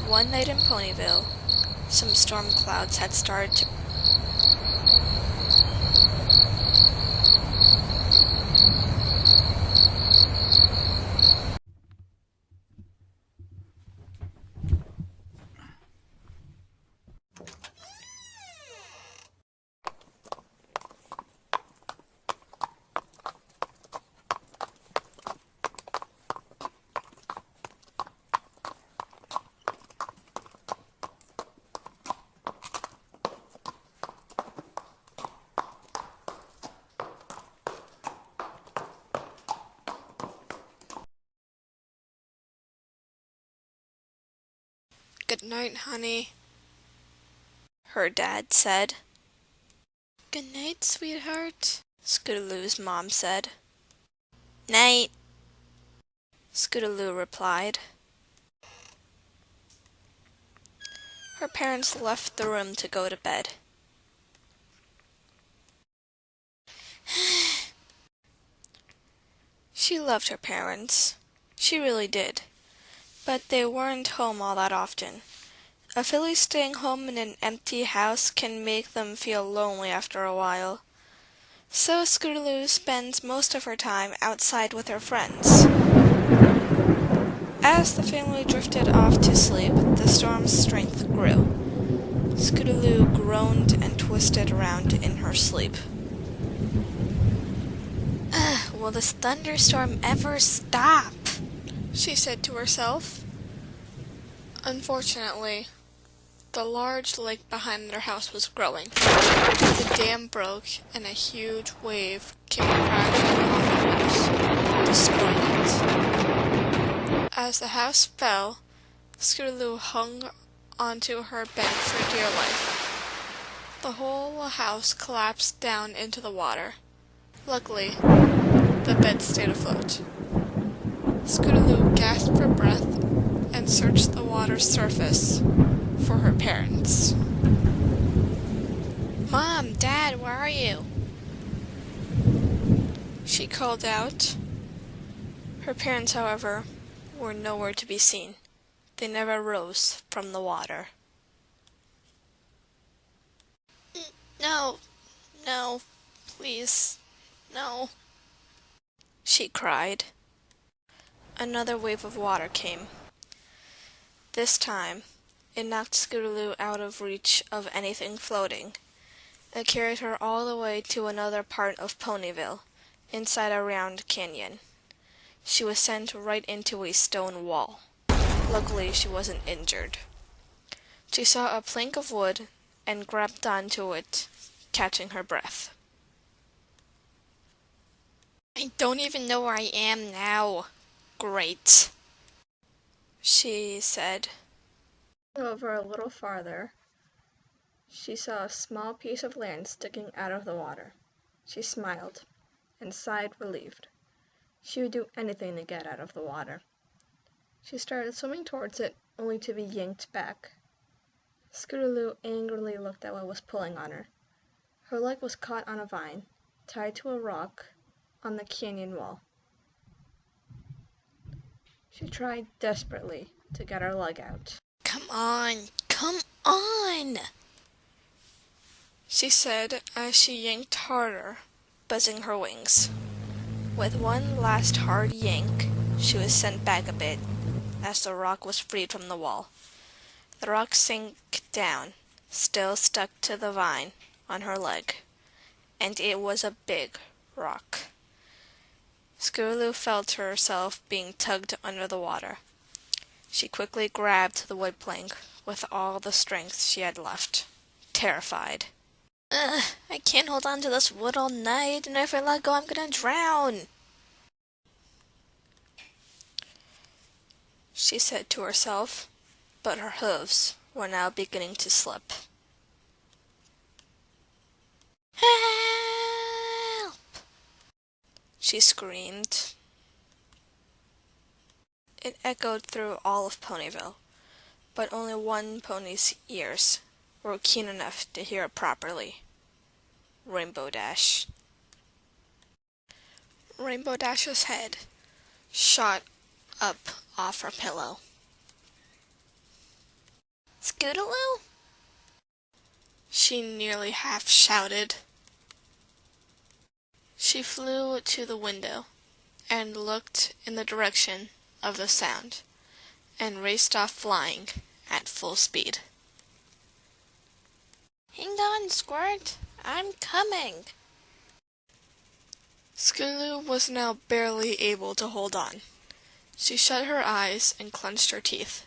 One night in Ponyville, some storm clouds had started to "Good night, honey," her dad said. "Good night, sweetheart," Scootaloo's mom said. "Night," Scootaloo replied. Her parents left the room to go to bed. She loved her parents. She really did. But they weren't home all that often. A filly staying home in an empty house can make them feel lonely after a while. So Scootaloo spends most of her time outside with her friends. As the family drifted off to sleep, the storm's strength grew. Scootaloo groaned and twisted around in her sleep. "Will this thunderstorm ever stop?" she said to herself. Unfortunately, the large lake behind their house was growing. The dam broke and a huge wave came crashing on the house, destroying it. As the house fell, Scootaloo hung onto her bed for dear life. The whole house collapsed down into the water. Luckily, the bed stayed afloat. Scootaloo gasped for breath and searched the water's surface for her parents. "Mom, Dad, where are you?" she called out. Her parents, however, were nowhere to be seen. They never rose from the water. "No, no, please, no," she cried. Another wave of water came. This time, it knocked Scootaloo out of reach of anything floating. It carried her all the way to another part of Ponyville, inside a round canyon. She was sent right into a stone wall. Luckily, she wasn't injured. She saw a plank of wood and grabbed onto it, catching her breath. "I don't even know where I am now. Great," she said. Over a little farther, she saw a small piece of land sticking out of the water. She smiled and sighed relieved. She would do anything to get out of the water. She started swimming towards it, only to be yanked back. Scootaloo angrily looked at what was pulling on her. Her leg was caught on a vine, tied to a rock on the canyon wall. She tried desperately to get her leg out. Come on, she said as she yanked harder, buzzing her wings. With one last hard yank, she was sent back a bit, as the rock was freed from the wall. The rock sank down, still stuck to the vine, on her leg, and it was a big rock. Scootaloo felt herself being tugged under the water. She quickly grabbed the wood plank with all the strength she had left, terrified. I can't hold on to this wood all night, and if I let go, I'm gonna drown," she said to herself, but her hooves were now beginning to slip. "Help!" she screamed. It echoed through all of Ponyville, but only one pony's ears were keen enough to hear it properly. Rainbow Dash. Rainbow Dash's head shot up off her pillow. Scootaloo? She nearly half shouted. She flew to the window and looked in the direction of the sound and raced off flying at full speed. Hang on, Squirt. I'm coming. Scootaloo was now barely able to hold on. She shut her eyes and clenched her teeth,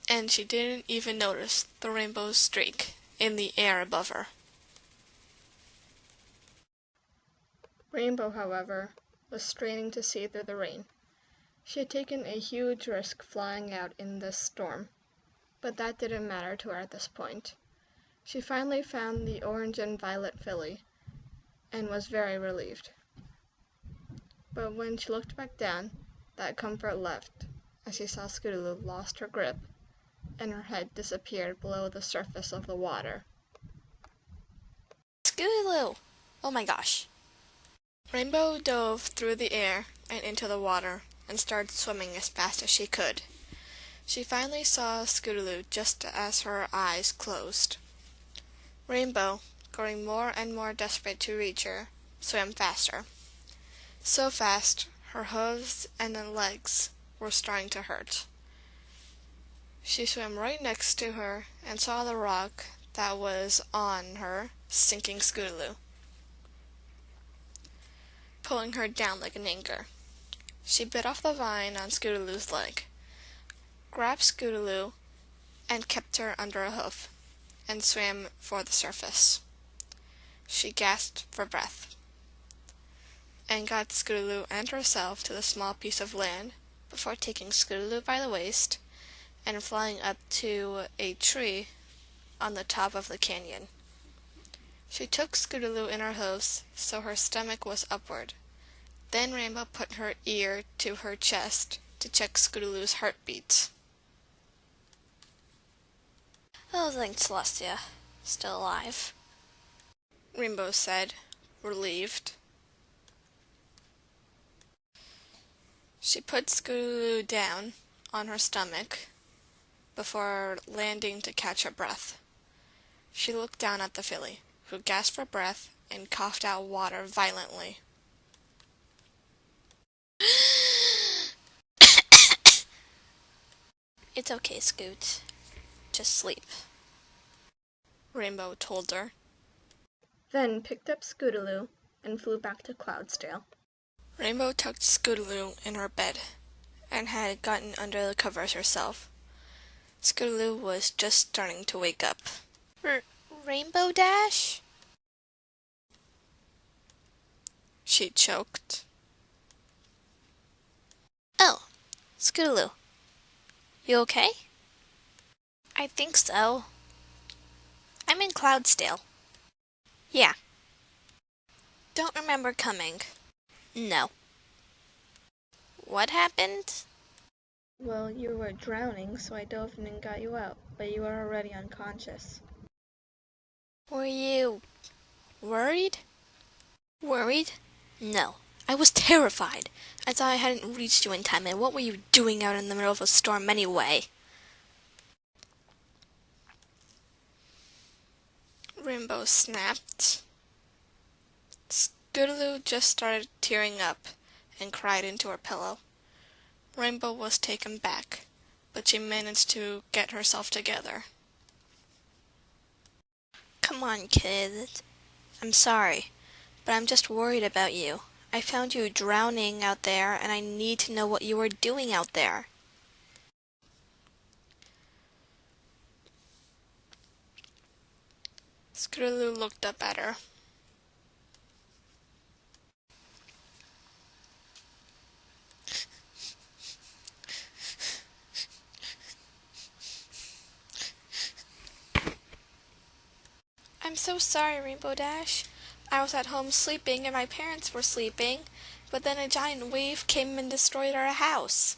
and she didn't even notice the rainbow streak in the air above her. Rainbow, however, was straining to see through the rain. She had taken a huge risk flying out in this storm, but that didn't matter to her at this point. She finally found the orange and violet filly and was very relieved. But when she looked back down, that comfort left as she saw Scootaloo lost her grip and her head disappeared below the surface of the water. Scootaloo! Oh my gosh. Rainbow dove through the air and into the water and started swimming as fast as she could. She finally saw Scootaloo just as her eyes closed. Rainbow, growing more and more desperate to reach her, swam faster. So fast, her hooves and legs were starting to hurt. She swam right next to her and saw the rock that was on her sinking Scootaloo, pulling her down like an anchor. She bit off the vine on Scootaloo's leg, grabbed Scootaloo, and kept her under a hoof, and swam for the surface. She gasped for breath, and got Scootaloo and herself to the small piece of land before taking Scootaloo by the waist and flying up to a tree on the top of the canyon. She took Scootaloo in her hooves so her stomach was upward. Then Rainbow put her ear to her chest to check Scootaloo's heartbeat. Oh, thanks, Celestia. Still alive, Rainbow said, relieved. She put Scootaloo down on her stomach before landing to catch her breath. She looked down at the filly, who gasped for breath and coughed out water violently. It's okay, Scoot. Just sleep, Rainbow told her. Then picked up Scootaloo and flew back to Cloudsdale. Rainbow tucked Scootaloo in her bed and had gotten under the covers herself. Scootaloo was just starting to wake up. Rainbow Dash? She choked. Oh, Scootaloo. You okay? I think so. I'm in Cloudsdale. Yeah. Don't remember coming. No. What happened? Well, you were drowning, so I dove in and got you out, but you were already unconscious. Were you worried? Worried? No. I was terrified. I thought I hadn't reached you in time, and what were you doing out in the middle of a storm anyway? Rainbow snapped. Scootaloo just started tearing up and cried into her pillow. Rainbow was taken back, but she managed to get herself together. Come on, kid. I'm sorry, but I'm just worried about you. I found you drowning out there, and I need to know what you were doing out there. Scootaloo looked up at her. I'm so sorry, Rainbow Dash. I was at home sleeping and my parents were sleeping, but then a giant wave came and destroyed our house.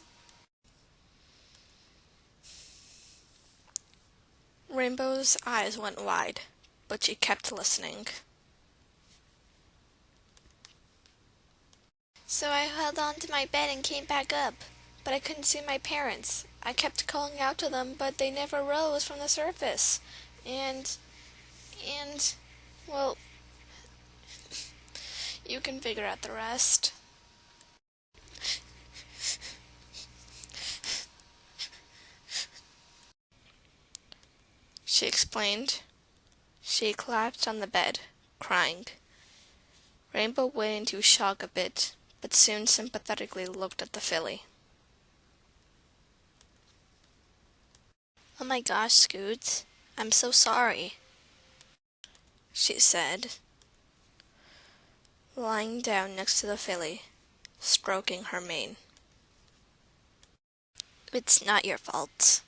Rainbow's eyes went wide, but she kept listening. So I held on to my bed and came back up, but I couldn't see my parents. I kept calling out to them, but they never rose from the surface. And, well, you can figure out the rest. She explained. She collapsed on the bed, crying. Rainbow went into shock a bit, but soon sympathetically looked at the filly. "Oh my gosh, Scoots, I'm so sorry," she said, lying down next to the filly, stroking her mane. "It's not your fault."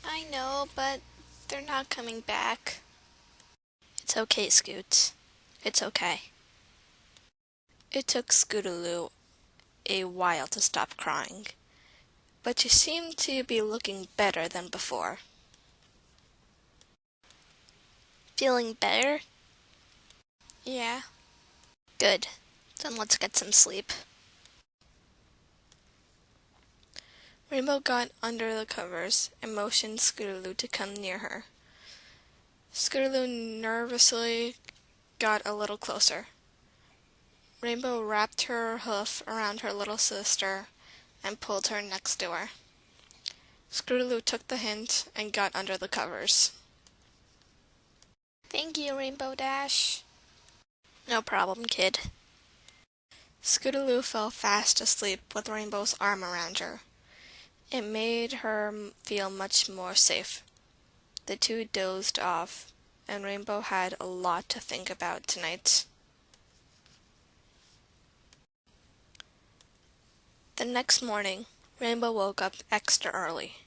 I know, but they're not coming back." "It's okay, Scoots. It's okay." It took Scootaloo a while to stop crying, but she seemed to be looking better than before. "Feeling better?" "Yeah." "Good. Then let's get some sleep." Rainbow got under the covers and motioned Scootaloo to come near her. Scootaloo nervously got a little closer. Rainbow wrapped her hoof around her little sister and pulled her next to her. Scootaloo took the hint and got under the covers. "Thank you, Rainbow Dash." "No problem, kid." Scootaloo fell fast asleep with Rainbow's arm around her. It made her feel much more safe. The two dozed off, and Rainbow had a lot to think about tonight. The next morning, Rainbow woke up extra early.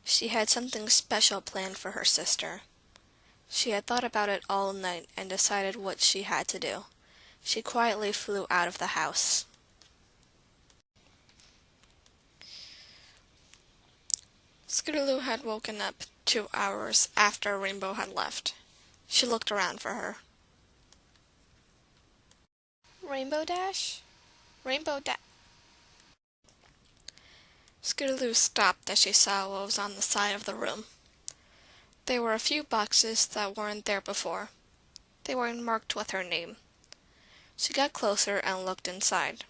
She had something special planned for her sister. She had thought about it all night and decided what she had to do. She quietly flew out of the house. Scootaloo had woken up 2 hours after Rainbow had left. She looked around for her. "Rainbow Dash? Rainbow Dash?" Scootaloo stopped as she saw what was on the side of the room. There were a few boxes that weren't there before. They weren't marked with her name. She got closer and looked inside.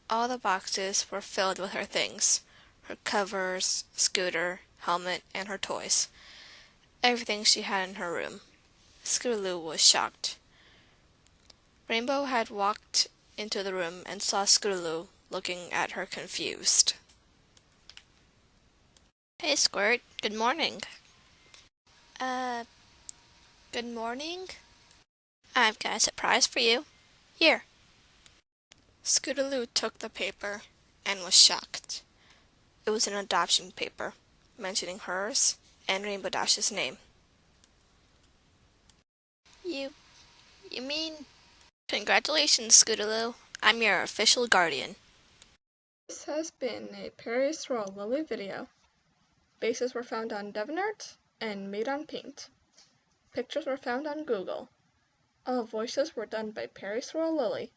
All the boxes were filled with her things, her covers, scooter, helmet, and her toys. Everything she had in her room. Scootaloo was shocked. Rainbow had walked into the room and saw Scootaloo looking at her confused. "Hey, Squirt. Good morning." Good morning?" "I've got a surprise for you. Here." Scootaloo took the paper and was shocked. It was an adoption paper, mentioning hers and Rainbow Dash's name. You mean..." "Congratulations, Scootaloo. I'm your official guardian." This has been a Pary Lily video. Bases were found on DeviantArt and made on Paint. Pictures were found on Google. All voices were done by Pary Lily.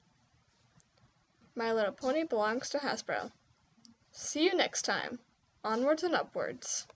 My Little Pony belongs to Hasbro. See you next time. Onwards and upwards.